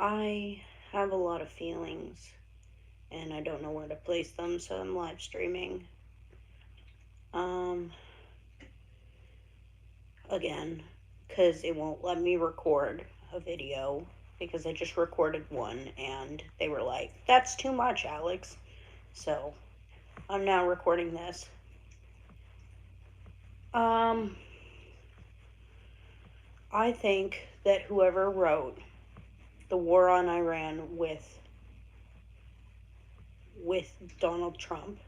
I have a lot of feelings and I don't know where to place them, so I'm live streaming. Um, again, because it won't let me record a video because I just recorded one and they were like, that's too much, Alex. So I'm now recording this. I think that whoever wrote the war on Iran with Donald Trump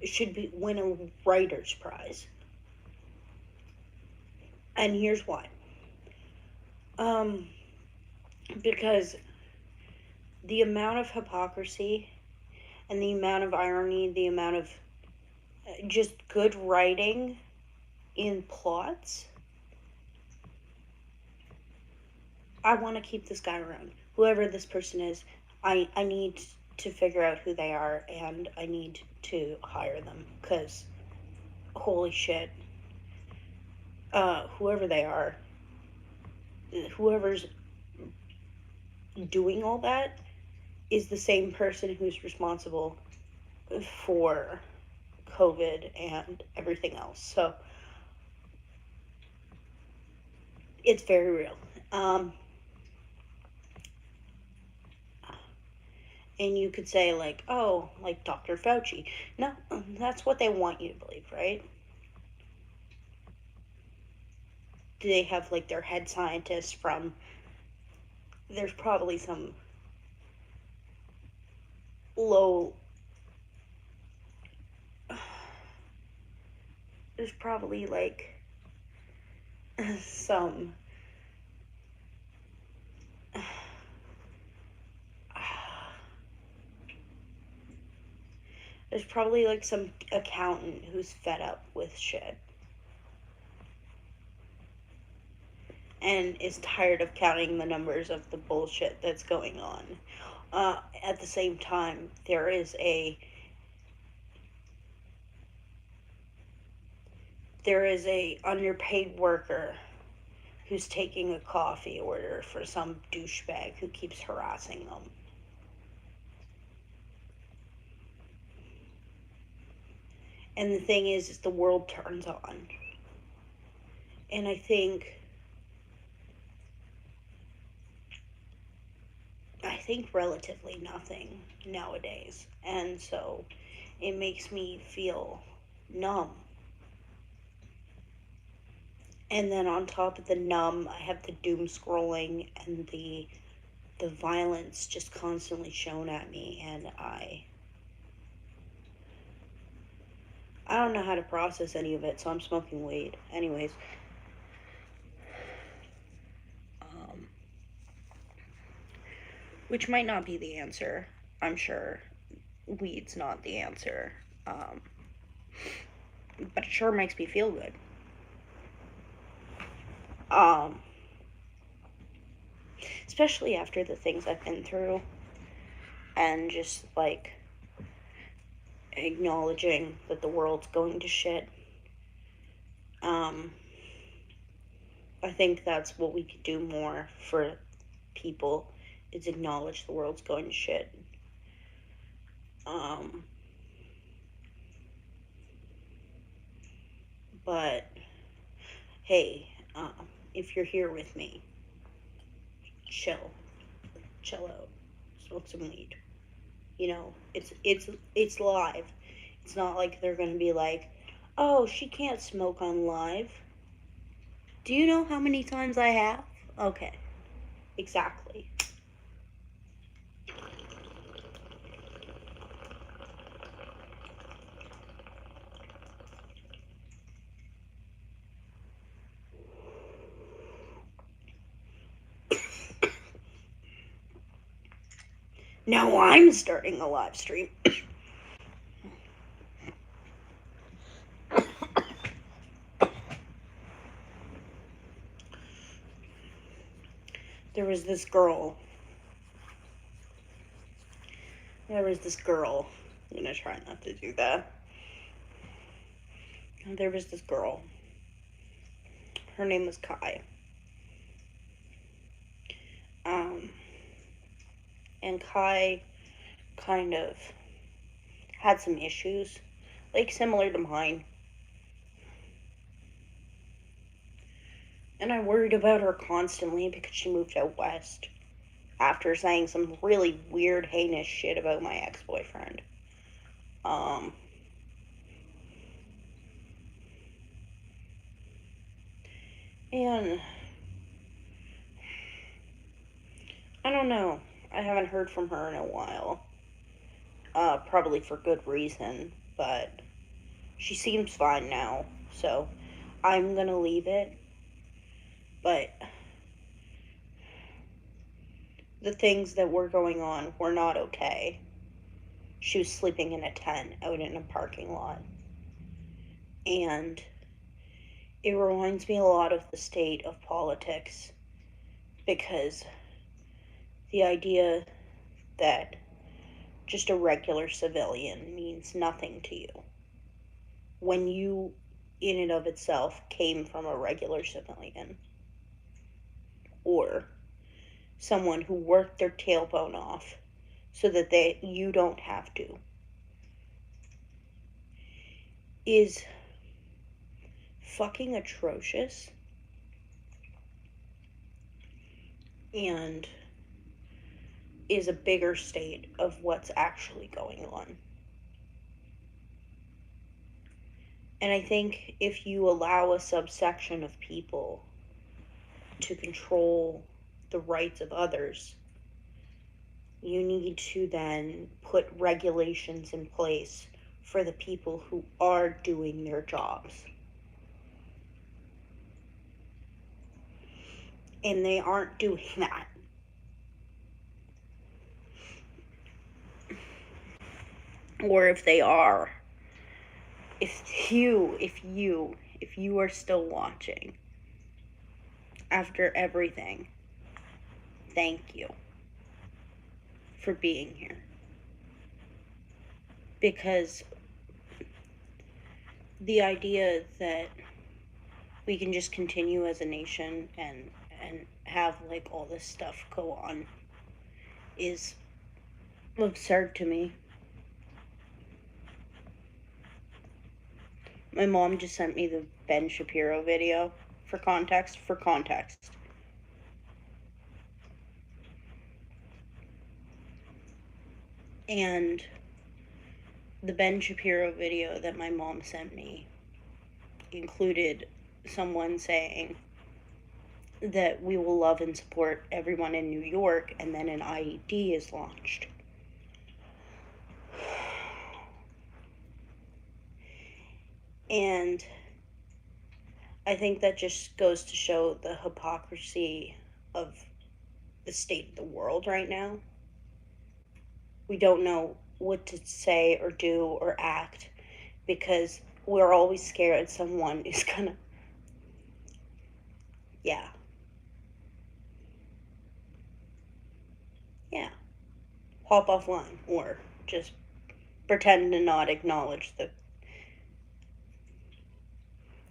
should win a writer's prize. And here's why. Because the amount of hypocrisy and the amount of irony, the amount of just good writing in plots, I want to keep this guy around. Whoever this person is, I need to figure out who they are and I need to hire them because holy shit. Whoever they are, whoever's doing all that is the same person who's responsible for COVID and everything else. So it's very real. And you could say like, oh, like Dr. Fauci. No, that's what they want you to believe, right? Do they have like their head scientists from, there's probably some low, there's probably like some there's probably like some accountant who's fed up with shit and is tired of counting the numbers of the bullshit that's going on. At the same time, there is a underpaid worker who's taking a coffee order for some douchebag who keeps harassing them. And the thing is the world turns on. And I think relatively nothing nowadays. And so it makes me feel numb. And then on top of the numb, I have the doom scrolling and the violence just constantly shown at me, and I don't know how to process any of it, so I'm smoking weed. Anyways, which might not be the answer. I'm sure weed's not the answer, but it sure makes me feel good. Especially after the things I've been through, and just like acknowledging that the world's going to shit. I think that's what we could do more for people, is acknowledge the world's going to shit. But hey, if you're here with me, chill out, smoke some weed. You know, it's live. It's not like they're gonna be like, oh, she can't smoke on live. Do you know how many times I have? Okay, exactly. Now I'm starting a live stream. There was this girl. I'm gonna try not to do that. There was this girl. Her name was Kai. Um, and Kai kind of had some issues, like similar to mine. And I worried about her constantly because she moved out west after saying some really weird, heinous shit about my ex-boyfriend. Um, and I don't know. I haven't heard from her in a while. Probably for good reason, but she seems fine now, so I'm gonna leave it. But the things that were going on were not okay. She was sleeping in a tent out in a parking lot. And it reminds me a lot of the state of politics because the idea that just a regular civilian means nothing to you when you, in and of itself, came from a regular civilian or someone who worked their tailbone off so that you don't have to, is fucking atrocious. And is a bigger state of what's actually going on. And I think if you allow a subsection of people to control the rights of others, you need to then put regulations in place for the people who are doing their jobs. And they aren't doing that. Or if they are, if you are still watching after everything, thank you for being here. Because the idea that we can just continue as a nation and have like all this stuff go on is absurd to me. My mom just sent me the Ben Shapiro video for context. And the Ben Shapiro video that my mom sent me included someone saying that we will love and support everyone in New York, and then an IED is launched. And I think that just goes to show the hypocrisy of the state of the world right now. We don't know what to say or do or act because we're always scared someone is gonna, yeah, hop offline or just pretend to not acknowledge the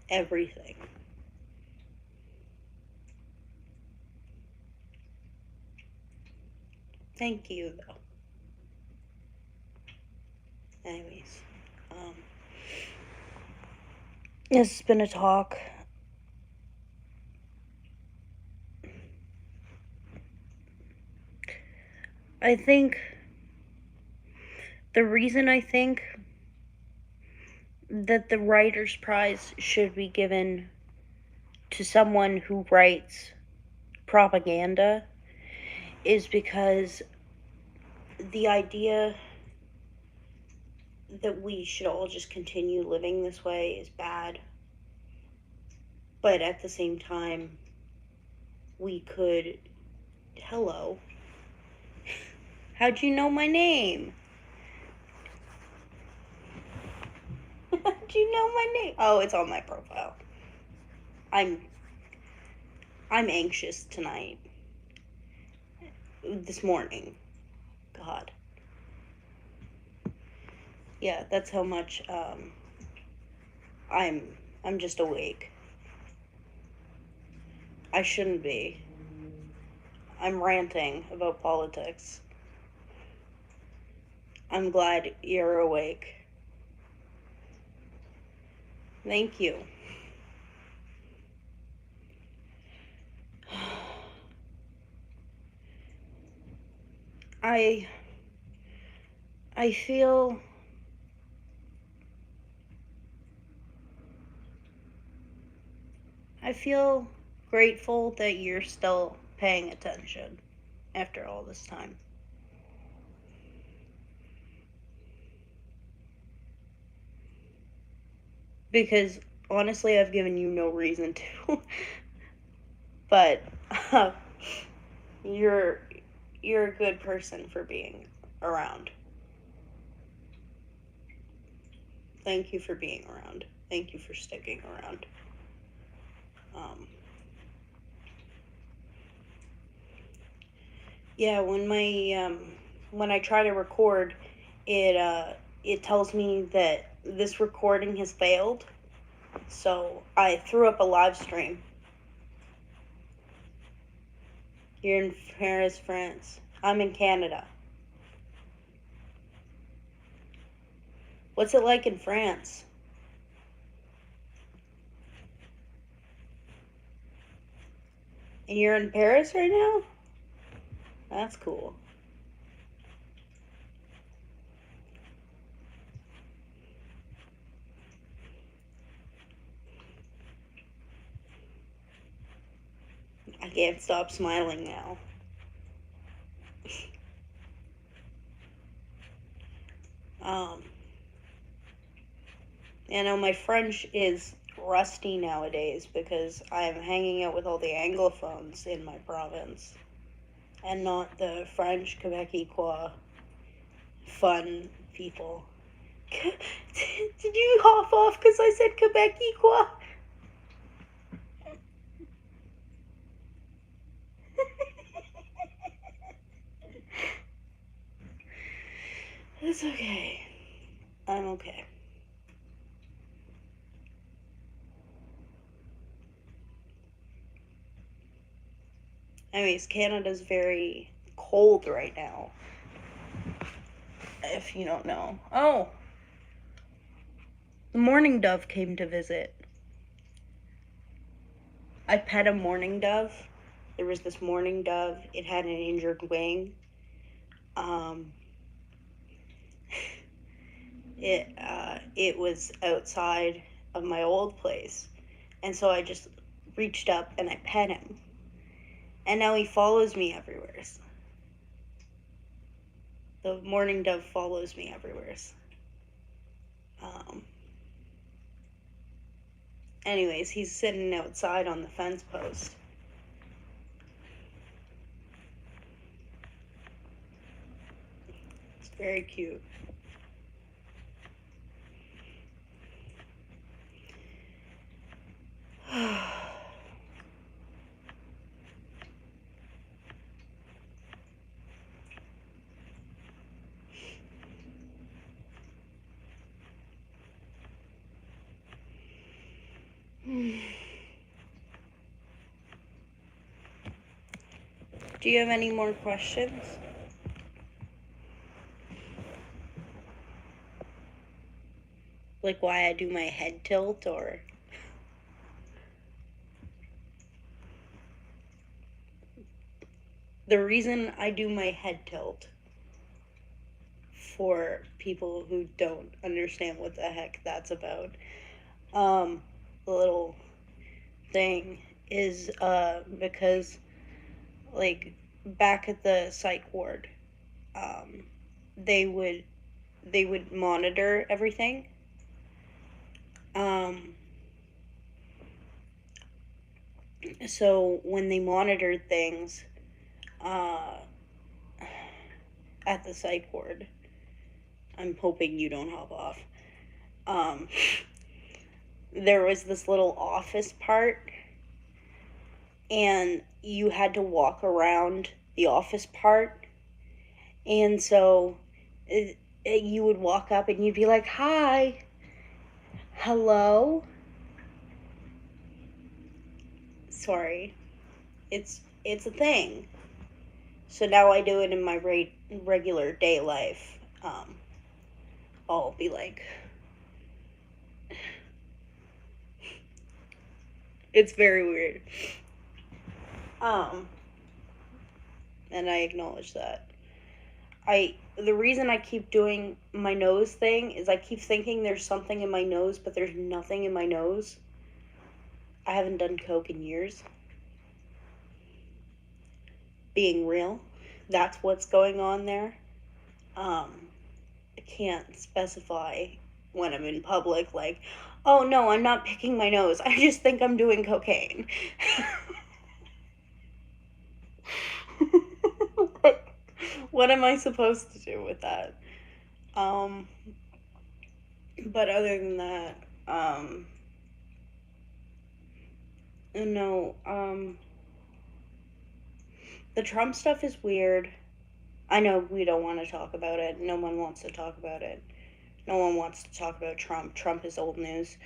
everything. Thank you, though. Anyways, this has been a talk. I think the reason I think that the Writer's Prize should be given to someone who writes propaganda is because the idea that we should all just continue living this way is bad. But at the same time, we could... Hello. How'd you know my name? How'd you know my name? Oh, it's on my profile. I'm anxious tonight. This morning. God. Yeah, that's how much I'm just awake. I shouldn't be. I'm ranting about politics. I'm glad you're awake. Thank you. I feel grateful that you're still paying attention after all this time. Because honestly, I've given you no reason to. But you're a good person for being around. Thank you for being around. Thank you for sticking around. Yeah, when I try to record, it tells me that this recording has failed. So I threw up a live stream. You're in Paris, France. I'm in Canada. What's it like in France? And you're in Paris right now? That's cool. I can't stop smiling now. You know, my French is rusty nowadays because I'm hanging out with all the Anglophones in my province and not the French Quebecois fun people. Did you hop off because I said Quebecois? It's okay. I'm okay. Anyways, Canada's very cold right now. If you don't know. Oh! The mourning dove came to visit. I pet a mourning dove. There was this mourning dove. It had an injured wing. It was outside of my old place. And so I just reached up and I pet him. And now he follows me everywhere. The mourning dove follows me everywhere. Anyways, he's sitting outside on the fence post. It's very cute. Do you have any more questions? Like why I do my head tilt, or... The reason I do my head tilt, for people who don't understand what the heck that's about, the little thing is because, like, back at the psych ward, they would monitor everything. So when they monitored things at the psych ward, I'm hoping you don't hop off. There was this little office part, and you had to walk around the office part, and so you would walk up and you'd be like, "Hi, hello." Sorry, it's a thing. So now I do it in my regular day life. I'll be like, it's very weird. And I acknowledge that. The reason I keep doing my nose thing is I keep thinking there's something in my nose, but there's nothing in my nose. I haven't done coke in years. Being real, that's what's going on there. I can't specify when I'm in public, like, oh no, I'm not picking my nose. I just think I'm doing cocaine. What am I supposed to do with that? But other than that, no, the Trump stuff is weird. I know we don't want to talk about it. No one wants to talk about it. No one wants to talk about Trump. Trump is old news.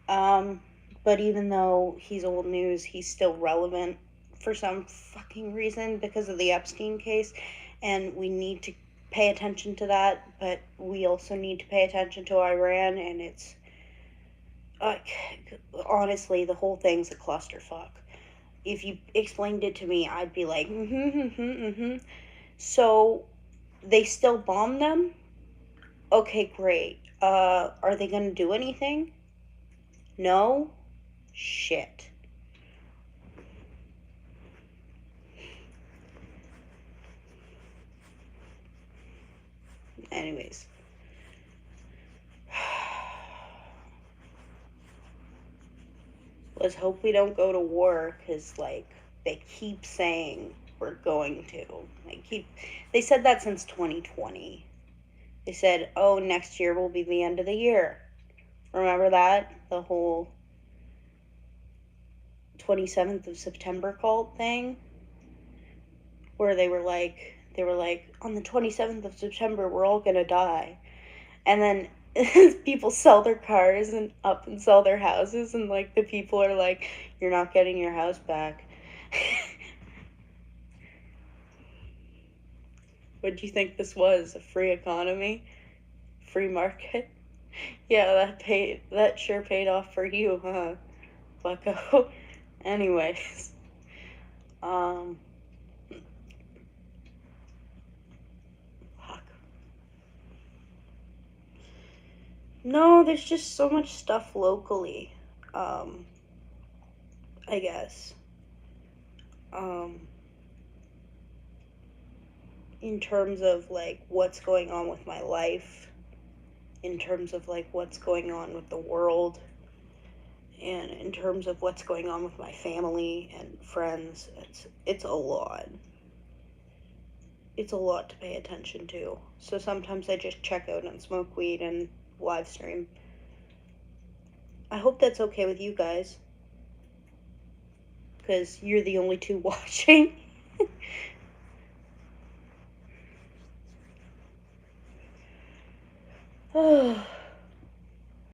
But even though he's old news, he's still relevant for some fucking reason because of the Epstein case. And we need to pay attention to that. But we also need to pay attention to Iran. And it's, honestly, the whole thing's a clusterfuck. If you explained it to me, I'd be like, So, they still bomb them? Okay, great. Are they gonna do anything? No? Shit. Anyways. Let's hope we don't go to war, because, like, they keep saying we're going to. They said that since 2020. They said, oh, next year will be the end of the year. Remember that? The whole 27th of September cult thing? Where they were like, on the 27th of September, we're all gonna die. And then people sell their cars and up and sell their houses, and like the people are like, you're not getting your house back. What do you think this was? A free economy? Free market? Yeah, that sure paid off for you, huh, bucko? Anyways, fuck. No, there's just so much stuff locally, I guess. In terms of like what's going on with my life, in terms of like what's going on with the world, and in terms of what's going on with my family and friends. It's a lot. It's a lot to pay attention to. So sometimes I just check out and smoke weed and live stream. I hope that's okay with you guys, because you're the only two watching. Oh.